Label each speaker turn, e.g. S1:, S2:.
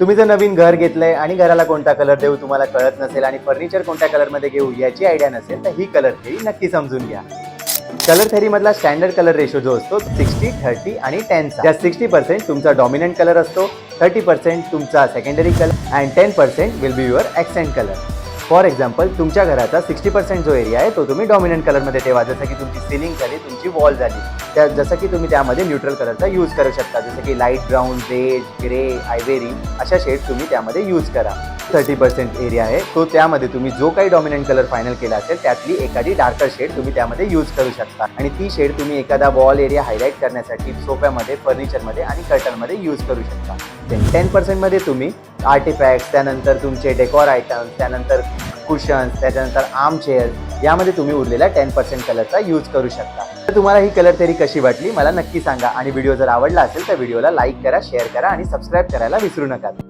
S1: तुम्ही जर नवीन घर घेतलंय आणि घराला कोणता कलर देऊ तुम्हाला कळत नसेल आणि फर्निचर कोणत्या कलरमध्ये घेऊ याची आयडिया नसेल तर ही कलर थेरी नक्की समजून घ्या. कलर थेरी मधला स्टँडर्ड कलर रेशो जो असतो 60-30 आणि 10 चा. 60% तुमचा डॉमिनंट कलर असतो, 30% तुमचा secondary colour and 10% will be your accent colour. For example तुमच्या घराचा 60% जो एरिया आहे तो तुम्ही डॉमिनंट कलरमध्ये ठेवा. जसं की तुमची सिलिंग झाली, तुमची वॉल झाली, त्या जसं की तुम्ही त्यामध्ये न्यूट्रल कलरचा यूज करू शकता. जसं की लाईट ब्राऊन, बेज, ग्रे, आयवेरी अशा शेड्स तुम्ही त्यामध्ये यूज करा. 30% एरिया आहे तो त्यामध्ये तुम्ही जो काही डॉमिनंट कलर फायनल केला असेल त्यातली एखादी डार्कर शेड तुम्ही त्यामध्ये यूज करू शकता आणि ती शेड तुम्ही एखादा वॉल एरिया हायलाईट करण्यासाठी सोफ्यामध्ये, फर्निचरमध्ये आणि कर्टनमध्ये यूज करू शकता. 10% मध्ये तुम्ही आर्टिफॅक्ट्स, त्यानंतर तुमचे डेकॉर आयटम्स, त्यानंतर कुशन्स, त्याच्यानंतर आर्म चेअर्स यामध्ये तुम्ही उरलेल्या 10% कलरचा यूज करू शकता. तर तुम्हाला ही कलर थेरी कशी वाटली मला नक्की सांगा आणि व्हिडिओ जर आवडला असेल तर व्हिडिओला लाईक करा, शेअर करा आणि सबस्क्राईब करायला विसरू नका.